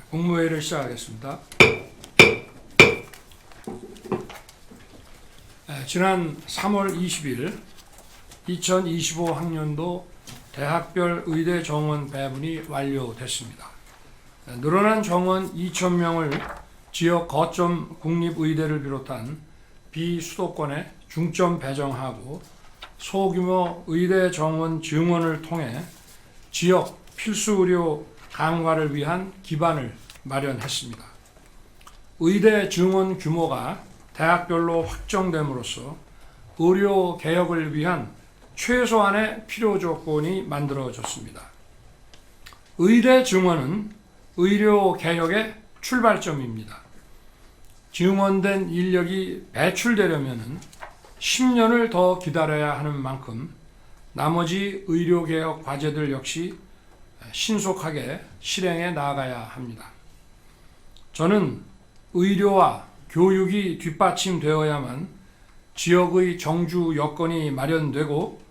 국무회의를 시작하겠습니다. 지난 3월 20일 2025 학년도 대학별 의대 정원 배분이 완료됐습니다. 늘어난 정원 2,000명을 지역 거점 국립의대를 비롯한 비수도권에 중점 배정하고 소규모 의대 정원 증원을 통해 지역 필수 의료 강화를 위한 기반을 마련했습니다. 의대 증원 규모가 대학별로 확정됨으로써 의료 개혁을 위한 최소한의 필요 조건이 만들어졌습니다. 의대 증원은 의료 개혁의 출발점입니다. 증원된 인력이 배출되려면 10년을 더 기다려야 하는 만큼 나머지 의료개혁 과제들 역시 신속하게 실행해 나가야 합니다. 저는 의료와 교육이 뒷받침되어야만 지역의 정주 여건이 마련되고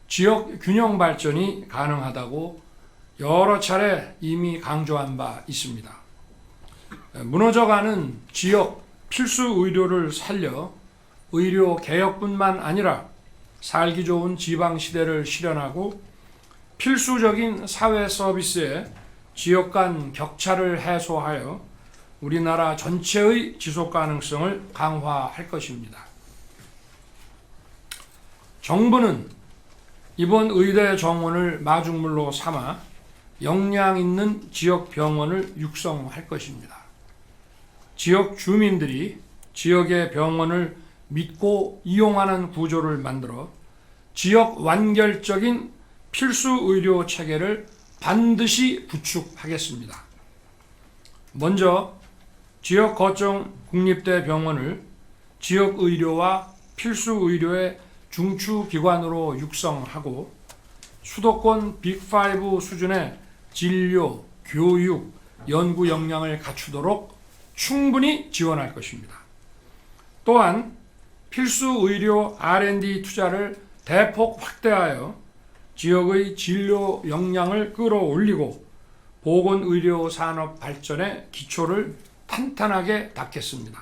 지역 균형 발전이 가능하다고 여러 차례 이미 강조한 바 있습니다. 무너져가는 지역 필수 의료를 살려 의료 개혁뿐만 아니라 살기 좋은 지방 시대를 실현하고 필수적인 사회 서비스에 지역 간 격차를 해소하여 우리나라 전체의 지속 가능성을 강화할 것입니다. 정부는 이번 의대 정원을 마중물로 삼아 역량 있는 지역 병원을 육성할 것입니다. 지역 주민들이 지역의 병원을 믿고 이용하는 구조를 만들어 지역 완결적인 필수 의료 체계를 반드시 구축하겠습니다. 먼저 지역 거점 국립대 병원을 지역 의료와 필수 의료의 중추 기관으로 육성하고 수도권 빅5 수준의 진료, 교육, 연구 역량을 갖추도록 충분히 지원할 것입니다. 또한 필수 의료 R&D 투자를 대폭 확대하여 지역의 진료 역량을 끌어올리고 보건의료 산업 발전의 기초를 탄탄하게 닦겠습니다.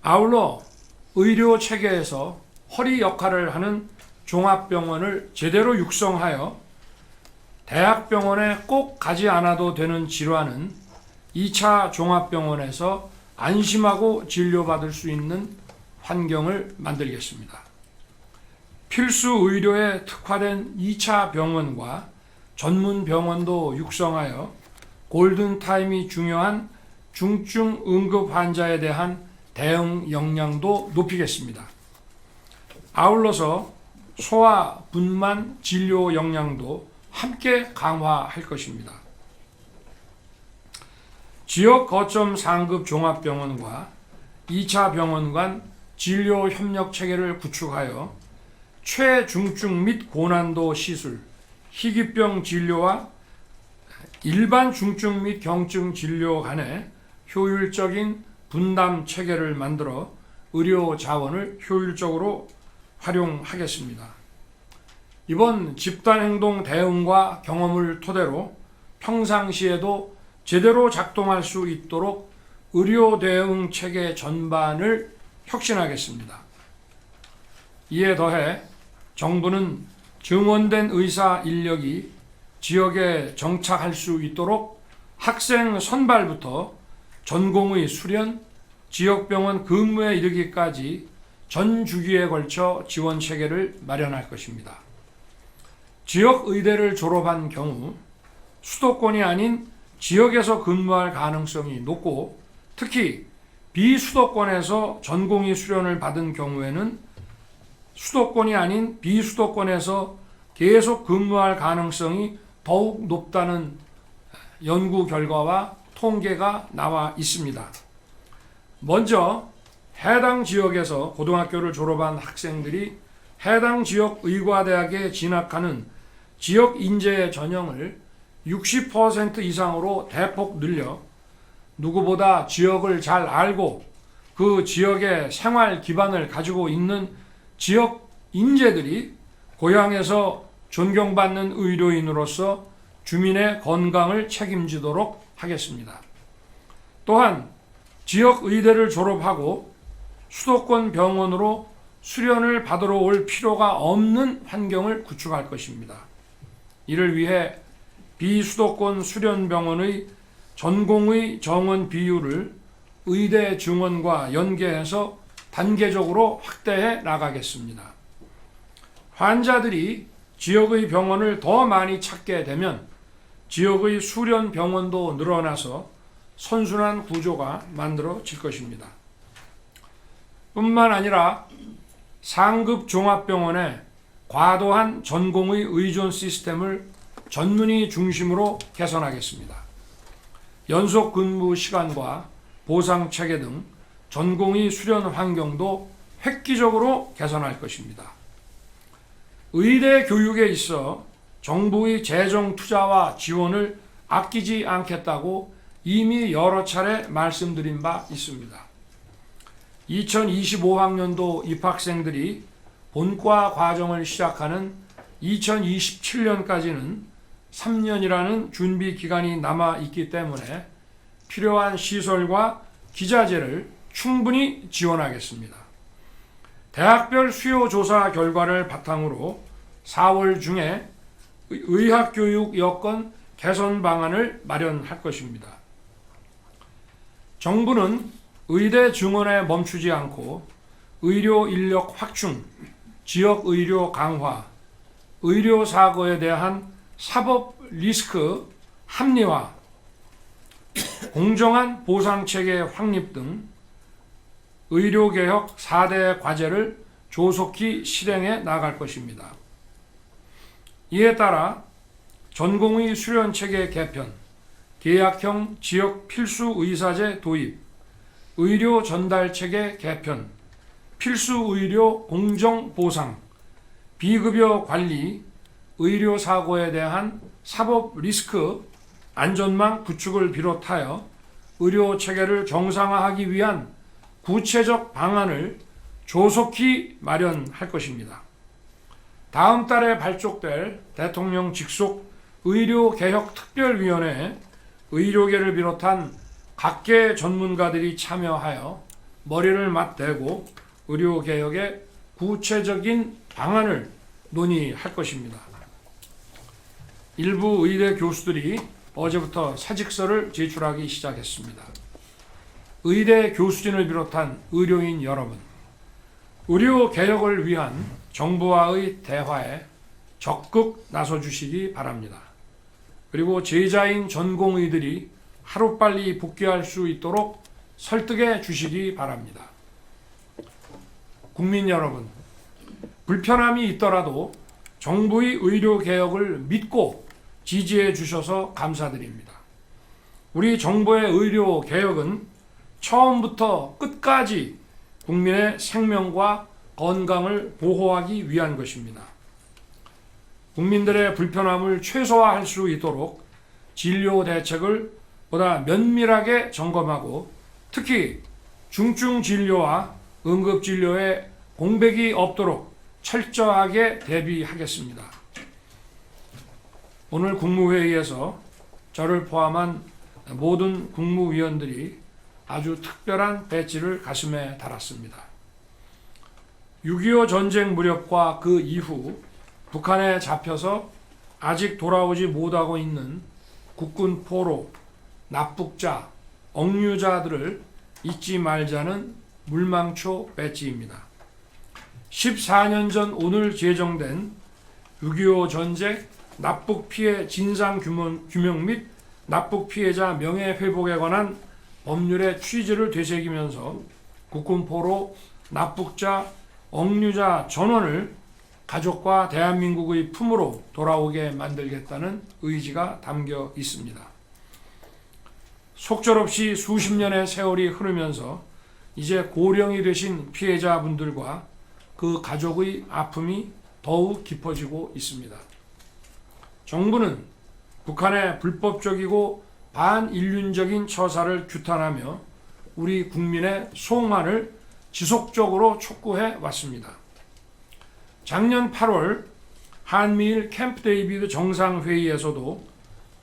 아울러 의료 체계에서 허리 역할을 하는 종합병원을 제대로 육성하여 대학병원에 꼭 가지 않아도 되는 질환은 2차 종합병원에서 안심하고 진료받을 수 있는 환경을 만들겠습니다. 필수 의료에 특화된 2차 병원과 전문 병원도 육성하여 골든타임이 중요한 중증 응급 환자에 대한 대응 역량도 높이겠습니다. 아울러서 소아, 분만 진료 역량도 함께 강화할 것입니다. 지역 거점 상급 종합병원과 2차 병원 간 진료 협력 체계를 구축하여 최중증 및 고난도 시술, 희귀병 진료와 일반 중증 및 경증 진료 간의 효율적인 분담 체계를 만들어 의료 자원을 효율적으로 활용하겠습니다. 이번 집단행동 대응과 경험을 토대로 평상시에도 제대로 작동할 수 있도록 의료 대응 체계 전반을 혁신하겠습니다. 이에 더해 정부는 증원된 의사 인력이 지역에 정착할 수 있도록 학생 선발부터 전공의 수련, 지역병원 근무에 이르기까지 전 주기에 걸쳐 지원 체계를 마련할 것입니다. 지역 의대를 졸업한 경우 수도권이 아닌 지역에서 근무할 가능성이 높고 특히 비수도권에서 전공의 수련을 받은 경우에는 수도권이 아닌 비수도권에서 계속 근무할 가능성이 더욱 높다는 연구 결과와 통계가 나와 있습니다. 먼저 해당 지역에서 고등학교를 졸업한 학생들이 해당 지역 의과대학에 진학하는 지역 인재 전형을 60% 이상으로 대폭 늘려 누구보다 지역을 잘 알고 그 지역의 생활 기반을 가지고 있는 지역 인재들이 고향에서 존경받는 의료인으로서 주민의 건강을 책임지도록 하겠습니다. 또한 지역 의대를 졸업하고 수도권 병원으로 수련을 받으러 올 필요가 없는 환경을 구축할 것입니다. 이를 위해 비수도권 수련병원의 전공의 정원 비율을 의대 증원과 연계해서 단계적으로 확대해 나가겠습니다. 환자들이 지역의 병원을 더 많이 찾게 되면 지역의 수련 병원도 늘어나서 선순환 구조가 만들어질 것입니다. 뿐만 아니라 상급 종합병원에 과도한 전공의 의존 시스템을 전문의 중심으로 개선하겠습니다. 연속 근무 시간과 보상 체계 등 전공의 수련 환경도 획기적으로 개선할 것입니다. 의대 교육에 있어 정부의 재정 투자와 지원을 아끼지 않겠다고 이미 여러 차례 말씀드린 바 있습니다. 2025학년도 입학생들이 본과 과정을 시작하는 2027년까지는 3년이라는 준비 기간이 남아 있기 때문에 필요한 시설과 기자재를 충분히 지원하겠습니다. 대학별 수요 조사 결과를 바탕으로 4월 중에 의학교육 여건 개선 방안을 마련할 것입니다. 정부는 의대 증원에 멈추지 않고 의료 인력 확충, 지역 의료 강화, 의료 사고에 대한 사법 리스크 합리화, 공정한 보상체계 확립 등 의료개혁 4대 과제를 조속히 실행해 나갈 것입니다. 이에 따라 전공의 수련체계 개편, 계약형 지역 필수 의사제 도입, 의료 전달체계 개편, 필수 의료 공정 보상, 비급여 관리, 의료 사고에 대한 사법 리스크 안전망 구축을 비롯하여 의료 체계를 정상화하기 위한 구체적 방안을 조속히 마련할 것입니다. 다음 달에 발족될 대통령 직속 의료개혁특별위원회에 의료계를 비롯한 각계 전문가들이 참여하여 머리를 맞대고 의료개혁의 구체적인 방안을 논의할 것입니다. 일부 의대 교수들이 어제부터 사직서를 제출하기 시작했습니다. 의대 교수진을 비롯한 의료인 여러분, 의료개혁을 위한 정부와의 대화에 적극 나서주시기 바랍니다. 그리고 제자인 전공의들이 하루빨리 복귀할 수 있도록 설득해 주시기 바랍니다. 국민 여러분, 불편함이 있더라도 정부의 의료개혁을 믿고 지지해 주셔서 감사드립니다. 우리 정부의 의료개혁은 처음부터 끝까지 국민의 생명과 건강을 보호하기 위한 것입니다. 국민들의 불편함을 최소화할 수 있도록 진료 대책을 보다 면밀하게 점검하고 특히 중증 진료와 응급 진료에 공백이 없도록 철저하게 대비하겠습니다. 오늘 국무회의에서 저를 포함한 모든 국무위원들이 아주 특별한 배지를 가슴에 달았습니다. 6.25 전쟁 무렵과 그 이후 북한에 잡혀서 아직 돌아오지 못하고 있는 국군 포로, 납북자, 억류자들을 잊지 말자는 물망초 배지입니다. 14년 전 오늘 제정된 6.25 전쟁 납북 피해 진상 규명 및 납북 피해자 명예회복에 관한 법률의 취지를 되새기면서 국군 포로, 납북자, 억류자 전원을 가족과 대한민국의 품으로 돌아오게 만들겠다는 의지가 담겨 있습니다. 속절없이 수십 년의 세월이 흐르면서 이제 고령이 되신 피해자분들과 그 가족의 아픔이 더욱 깊어지고 있습니다. 정부는 북한의 불법적이고 반인륜적인 처사를 규탄하며 우리 국민의 송환을 지속적으로 촉구해 왔습니다. 작년 8월 한미일 캠프 데이비드 정상회의에서도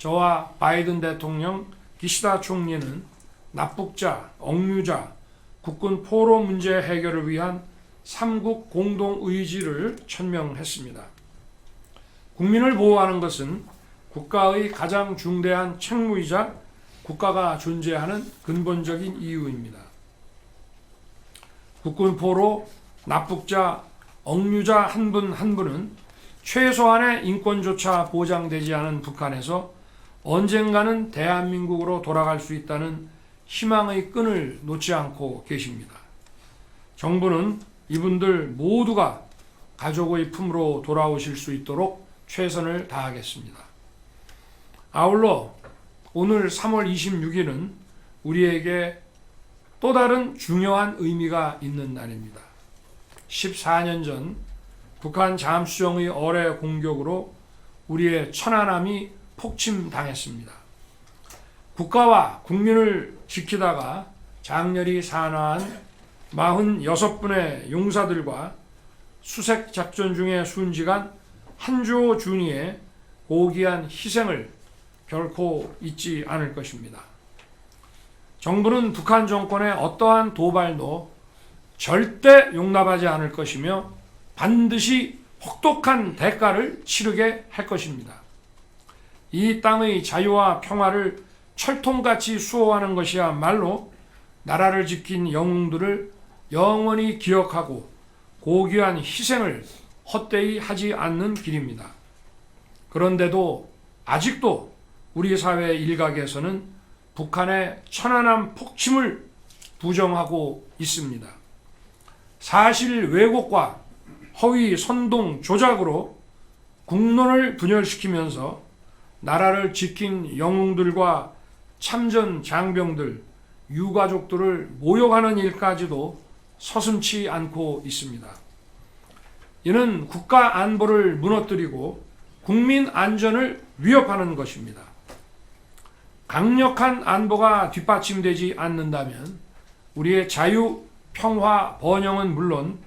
저와 바이든 대통령, 기시다 총리는 납북자, 억류자, 국군 포로 문제 해결을 위한 삼국 공동 의지를 천명했습니다. 국민을 보호하는 것은 국가의 가장 중대한 책무이자 국가가 존재하는 근본적인 이유입니다. 국군 포로, 납북자, 억류자 한 분 한 분은 최소한의 인권조차 보장되지 않은 북한에서 언젠가는 대한민국으로 돌아갈 수 있다는 희망의 끈을 놓지 않고 계십니다. 정부는 이분들 모두가 가족의 품으로 돌아오실 수 있도록 최선을 다하겠습니다. 아울러 오늘 3월 26일은 우리에게 또 다른 중요한 의미가 있는 날입니다. 14년 전 북한 잠수정의 어뢰 공격으로 우리의 천안함이 폭침당했습니다. 국가와 국민을 지키다가 장렬히 산화한 46분의 용사들과 수색 작전 중에 순직한 한주호 준이의 고귀한 희생을 결코 잊지 않을 것입니다. 정부는 북한 정권의 어떠한 도발도 절대 용납하지 않을 것이며 반드시 혹독한 대가를 치르게 할 것입니다. 이 땅의 자유와 평화를 철통같이 수호하는 것이야말로 나라를 지킨 영웅들을 영원히 기억하고 고귀한 희생을 헛되이 하지 않는 길입니다. 그런데도 아직도 우리 사회 일각에서는 북한의 천안함 폭침을 부정하고 있습니다. 사실 왜곡과 허위 선동 조작으로 국론을 분열시키면서 나라를 지킨 영웅들과 참전 장병들, 유가족들을 모욕하는 일까지도 서슴지 않고 있습니다. 이는 국가 안보를 무너뜨리고 국민 안전을 위협하는 것입니다. 강력한 안보가 뒷받침되지 않는다면 우리의 자유, 평화, 번영은 물론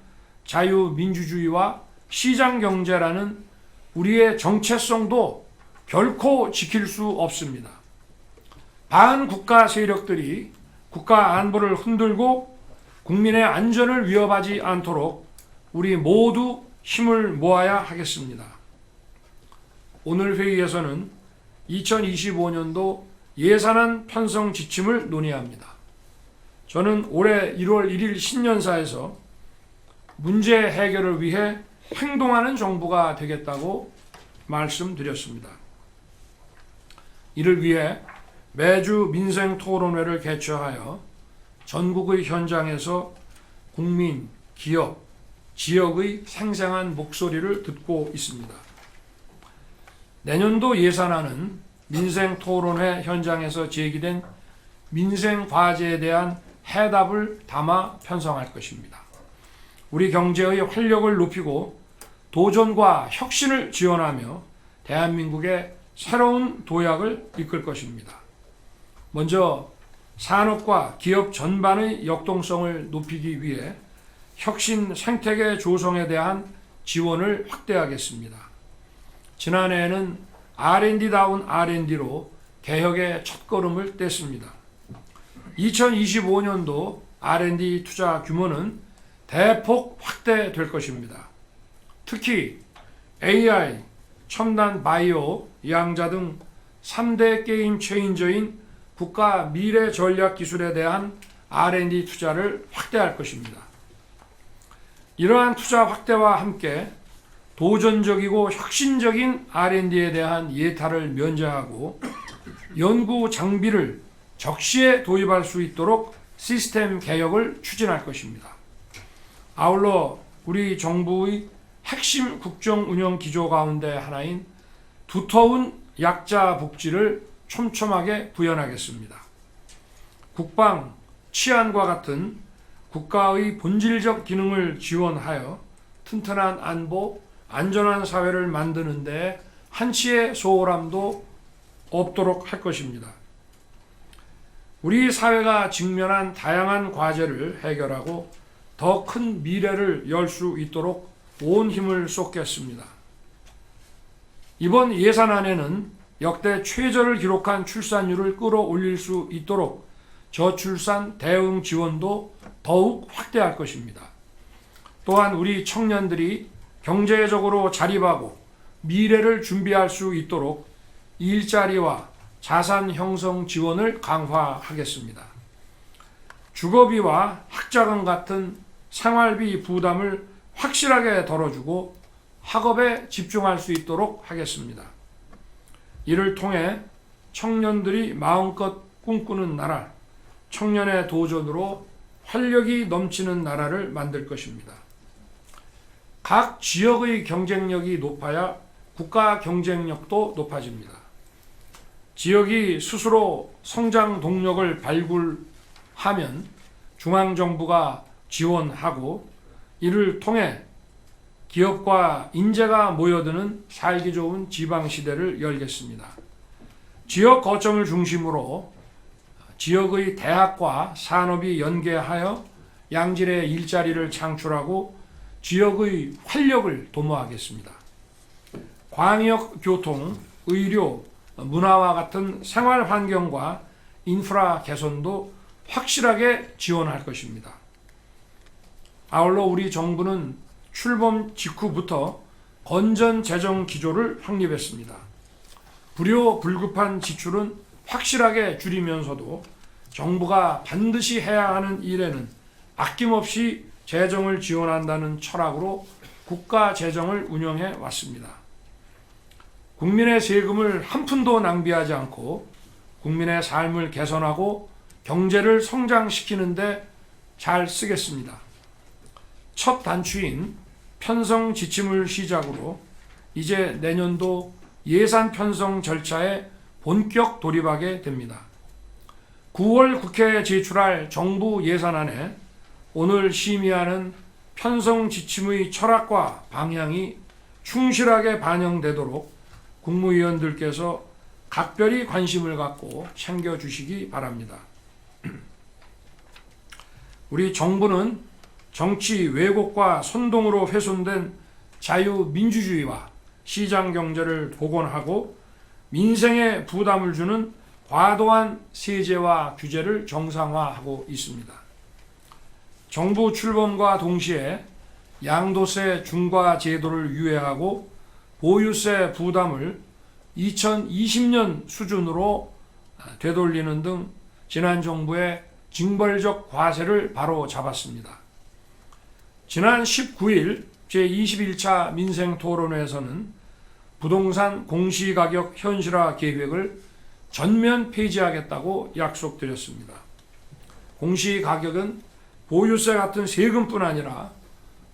자유민주주의와 시장경제라는 우리의 정체성도 결코 지킬 수 없습니다. 반국가 세력들이 국가 안보를 흔들고 국민의 안전을 위협하지 않도록 우리 모두 힘을 모아야 하겠습니다. 오늘 회의에서는 2025년도 예산안 편성 지침을 논의합니다. 저는 올해 1월 1일 신년사에서 문제 해결을 위해 행동하는 정부가 되겠다고 말씀드렸습니다. 이를 위해 매주 민생 토론회를 개최하여 전국의 현장에서 국민, 기업, 지역의 생생한 목소리를 듣고 있습니다. 내년도 예산안은 민생 토론회 현장에서 제기된 민생 과제에 대한 해답을 담아 편성할 것입니다. 우리 경제의 활력을 높이고 도전과 혁신을 지원하며 대한민국의 새로운 도약을 이끌 것입니다. 먼저 산업과 기업 전반의 역동성을 높이기 위해 혁신 생태계 조성에 대한 지원을 확대하겠습니다. 지난해에는 R&D다운 R&D로 개혁의 첫걸음을 뗐습니다. 2025년도 R&D 투자 규모는 대폭 확대될 것입니다. 특히 AI, 첨단 바이오, 양자 등 3대 게임 체인저인 국가 미래 전략 기술에 대한 R&D 투자를 확대할 것입니다. 이러한 투자 확대와 함께 도전적이고 혁신적인 R&D에 대한 예타를 면제하고 연구 장비를 적시에 도입할 수 있도록 시스템 개혁을 추진할 것입니다. 아울러 우리 정부의 핵심 국정 운영 기조 가운데 하나인 두터운 약자 복지를 촘촘하게 구현하겠습니다. 국방, 치안과 같은 국가의 본질적 기능을 지원하여 튼튼한 안보, 안전한 사회를 만드는 데 한치의 소홀함도 없도록 할 것입니다. 우리 사회가 직면한 다양한 과제를 해결하고 더 큰 미래를 열 수 있도록 온 힘을 쏟겠습니다. 이번 예산안에는 역대 최저를 기록한 출산율을 끌어올릴 수 있도록 저출산 대응 지원도 더욱 확대할 것입니다. 또한 우리 청년들이 경제적으로 자립하고 미래를 준비할 수 있도록 일자리와 자산 형성 지원을 강화하겠습니다. 주거비와 학자금 같은 생활비 부담을 확실하게 덜어주고 학업에 집중할 수 있도록 하겠습니다. 이를 통해 청년들이 마음껏 꿈꾸는 나라, 청년의 도전으로 활력이 넘치는 나라를 만들 것입니다. 각 지역의 경쟁력이 높아야 국가 경쟁력도 높아집니다. 지역이 스스로 성장 동력을 발굴하면 중앙정부가 지원하고 이를 통해 기업과 인재가 모여드는 살기 좋은 지방시대를 열겠습니다. 지역 거점을 중심으로 지역의 대학과 산업이 연계하여 양질의 일자리를 창출하고 지역의 활력을 도모하겠습니다. 광역 교통, 의료, 문화와 같은 생활 환경과 인프라 개선도 확실하게 지원할 것입니다. 아울러 우리 정부는 출범 직후부터 건전 재정 기조를 확립했습니다. 불효불급한 지출은 확실하게 줄이면서도 정부가 반드시 해야 하는 일에는 아낌없이 재정을 지원한다는 철학으로 국가 재정을 운영해 왔습니다. 국민의 세금을 한 푼도 낭비하지 않고 국민의 삶을 개선하고 경제를 성장시키는 데 잘 쓰겠습니다. 첫 단추인 편성 지침을 시작으로 이제 내년도 예산 편성 절차에 본격 돌입하게 됩니다. 9월 국회에 제출할 정부 예산안에 오늘 심의하는 편성 지침의 철학과 방향이 충실하게 반영되도록 국무위원들께서 각별히 관심을 갖고 챙겨주시기 바랍니다. 우리 정부는 정치 왜곡과 선동으로 훼손된 자유민주주의와 시장경제를 복원하고 민생에 부담을 주는 과도한 세제와 규제를 정상화하고 있습니다. 정부 출범과 동시에 양도세 중과 제도를 유예하고 보유세 부담을 2020년 수준으로 되돌리는 등 지난 정부의 징벌적 과세를 바로 잡았습니다. 지난 19일 제21차 민생토론회에서는 부동산 공시가격 현실화 계획을 전면 폐지하겠다고 약속드렸습니다. 공시가격은 보유세 같은 세금뿐 아니라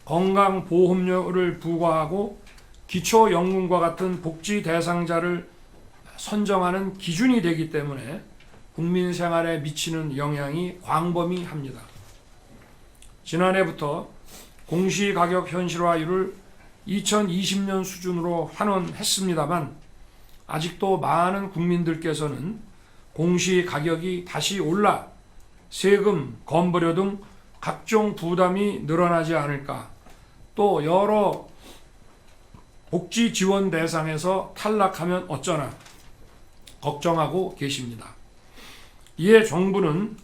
건강보험료를 부과하고 기초연금과 같은 복지 대상자를 선정하는 기준이 되기 때문에 국민 생활에 미치는 영향이 광범위합니다. 지난해부터 공시가격 현실화율을 2020년 수준으로 환원했습니다만 아직도 많은 국민들께서는 공시가격이 다시 올라 세금, 건보료 등 각종 부담이 늘어나지 않을까, 또 여러 복지 지원 대상에서 탈락하면 어쩌나 걱정하고 계십니다. 이에 정부는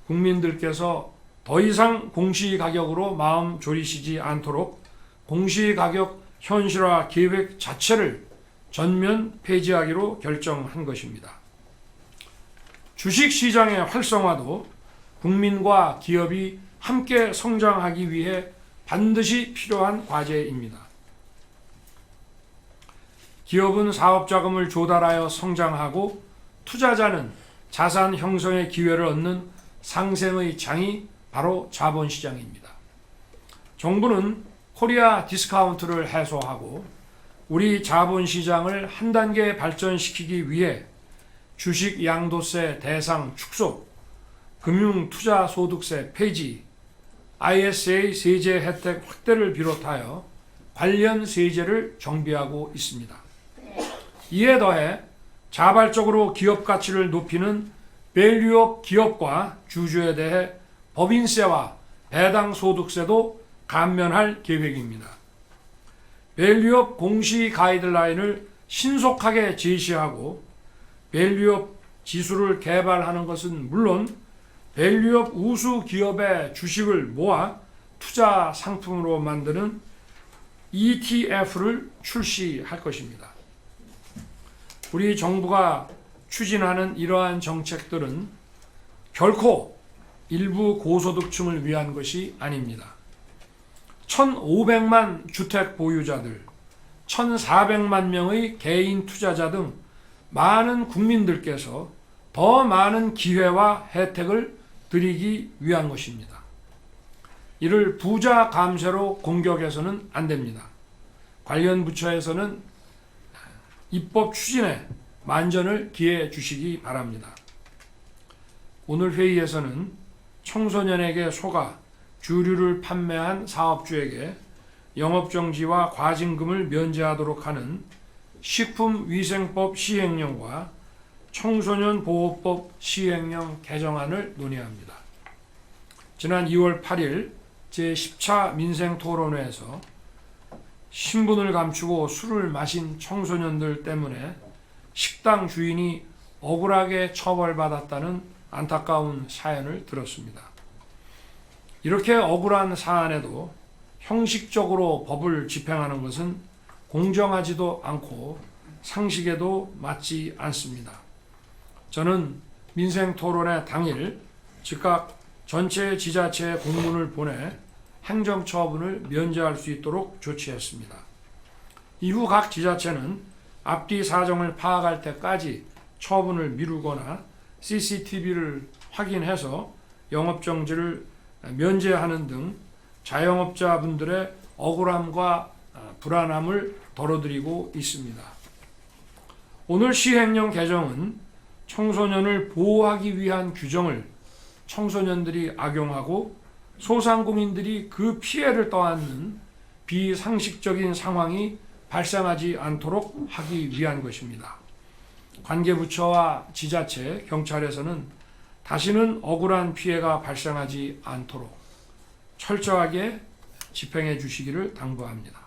국민들께서 더 이상 공시가격으로 마음 졸이시지 않도록 공시가격 현실화 계획 자체를 전면 폐지하기로 결정한 것입니다. 주식시장의 활성화도 국민과 기업이 함께 성장하기 위해 반드시 필요한 과제입니다. 기업은 사업자금을 조달하여 성장하고 투자자는 자산 형성의 기회를 얻는 상생의 장이 바로 자본시장입니다. 정부는 코리아 디스카운트를 해소하고 우리 자본시장을 한 단계 발전시키기 위해 주식 양도세 대상 축소, 금융투자소득세 폐지, ISA 세제 혜택 확대를 비롯하여 관련 세제를 정비하고 있습니다. 이에 더해 자발적으로 기업 가치를 높이는 밸류업 기업과 주주에 대해 법인세와 배당소득세도 감면할 계획입니다. 밸류업 공시 가이드라인을 신속하게 제시하고 밸류업 지수를 개발하는 것은 물론 밸류업 우수 기업의 주식을 모아 투자 상품으로 만드는 ETF를 출시할 것입니다. 우리 정부가 추진하는 이러한 정책들은 결코 일부 고소득층을 위한 것이 아닙니다. 1,500만 주택 보유자들, 1,400만 명의 개인 투자자 등 많은 국민들께서 더 많은 기회와 혜택을 드리기 위한 것입니다. 이를 부자 감세로 공격해서는 안 됩니다. 관련 부처에서는 입법 추진에 만전을 기해 주시기 바랍니다. 오늘 회의에서는 청소년에게 속아 주류를 판매한 사업주에게 영업정지와 과징금을 면제하도록 하는 식품위생법 시행령과 청소년보호법 시행령 개정안을 논의합니다. 지난 2월 8일 제10차 민생토론회에서 신분을 감추고 술을 마신 청소년들 때문에 식당 주인이 억울하게 처벌받았다는 안타까운 사연을 들었습니다. 이렇게 억울한 사안에도 형식적으로 법을 집행하는 것은 공정하지도 않고 상식에도 맞지 않습니다. 저는 민생토론회 당일 즉각 전체 지자체에 공문을 보내 행정처분을 면제할 수 있도록 조치했습니다. 이후 각 지자체는 앞뒤 사정을 파악할 때까지 처분을 미루거나 CCTV를 확인해서 영업정지를 면제하는 등 자영업자분들의 억울함과 불안함을 덜어드리고 있습니다. 오늘 시행령 개정은 청소년을 보호하기 위한 규정을 청소년들이 악용하고 소상공인들이 그 피해를 떠안는 비상식적인 상황이 발생하지 않도록 하기 위한 것입니다. 관계부처와 지자체, 경찰에서는 다시는 억울한 피해가 발생하지 않도록 철저하게 집행해 주시기를 당부합니다.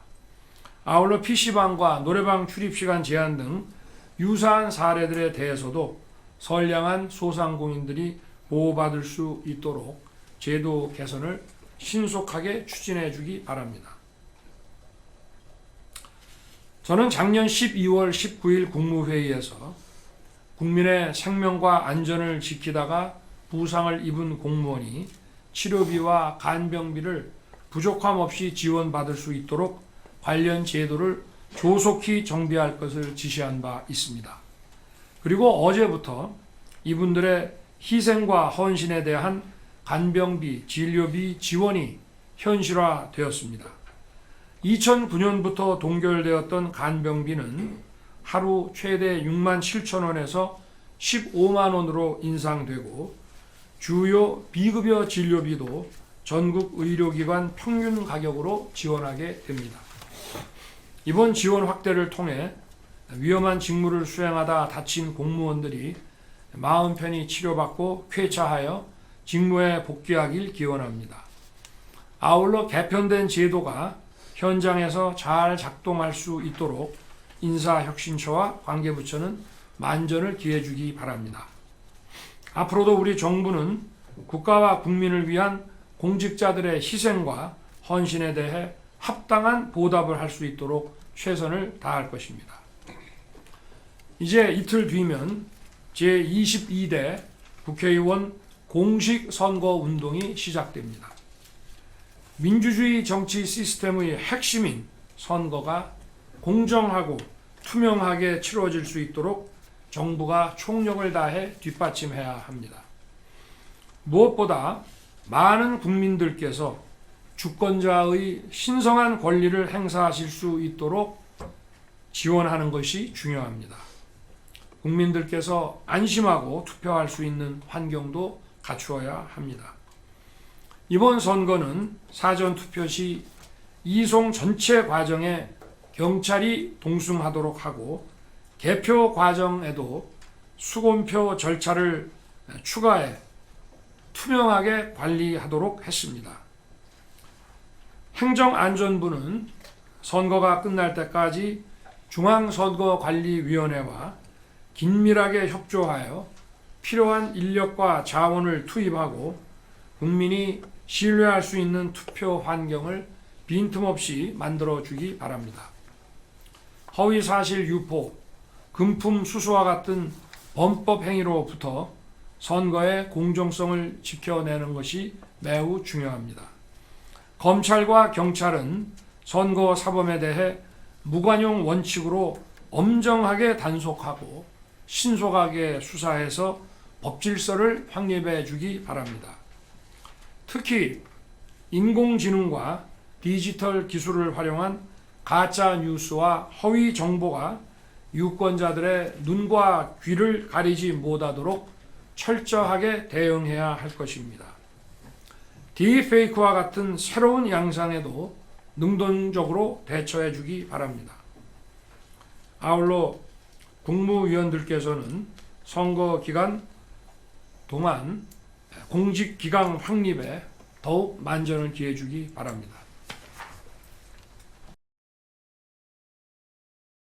아울러 PC방과 노래방 출입시간 제한 등 유사한 사례들에 대해서도 선량한 소상공인들이 보호받을 수 있도록 제도 개선을 신속하게 추진해 주기 바랍니다. 저는 작년 12월 19일 국무회의에서 국민의 생명과 안전을 지키다가 부상을 입은 공무원이 치료비와 간병비를 부족함 없이 지원받을 수 있도록 관련 제도를 조속히 정비할 것을 지시한 바 있습니다. 그리고 어제부터 이분들의 희생과 헌신에 대한 간병비, 진료비 지원이 현실화되었습니다. 2009년부터 동결되었던 간병비는 하루 최대 6만 7천 원에서 15만 원으로 인상되고 주요 비급여 진료비도 전국 의료기관 평균 가격으로 지원하게 됩니다. 이번 지원 확대를 통해 위험한 직무를 수행하다 다친 공무원들이 마음 편히 치료받고 쾌차하여 직무에 복귀하길 기원합니다. 아울러 개편된 제도가 현장에서 잘 작동할 수 있도록 인사혁신처와 관계부처는 만전을 기해 주기 바랍니다. 앞으로도 우리 정부는 국가와 국민을 위한 공직자들의 희생과 헌신에 대해 합당한 보답을 할 수 있도록 최선을 다할 것입니다. 이제 이틀 뒤면 제22대 국회의원 공식 선거 운동이 시작됩니다. 민주주의 정치 시스템의 핵심인 선거가 공정하고 투명하게 치러질 수 있도록 정부가 총력을 다해 뒷받침해야 합니다. 무엇보다 많은 국민들께서 주권자의 신성한 권리를 행사하실 수 있도록 지원하는 것이 중요합니다. 국민들께서 안심하고 투표할 수 있는 환경도 갖추어야 합니다. 이번 선거는 사전투표 시 이송 전체 과정에 경찰이 동승하도록 하고 개표 과정에도 수검표 절차를 추가해 투명하게 관리하도록 했습니다. 행정안전부는 선거가 끝날 때까지 중앙선거관리위원회와 긴밀하게 협조하여 필요한 인력과 자원을 투입하고 국민이 신뢰할 수 있는 투표 환경을 빈틈없이 만들어주기 바랍니다. 허위사실 유포, 금품 수수와 같은 범법 행위로부터 선거의 공정성을 지켜내는 것이 매우 중요합니다. 검찰과 경찰은 선거 사범에 대해 무관용 원칙으로 엄정하게 단속하고 신속하게 수사해서 법질서를 확립해 주기 바랍니다. 특히 인공지능과 디지털 기술을 활용한 가짜 뉴스와 허위 정보가 유권자들의 눈과 귀를 가리지 못하도록 철저하게 대응해야 할 것입니다. 딥페이크와 같은 새로운 양상에도 능동적으로 대처해 주기 바랍니다. 아울러 국무위원들께서는 선거 기간 동안 공직기강 확립에 더욱 만전을 기해 주기 바랍니다.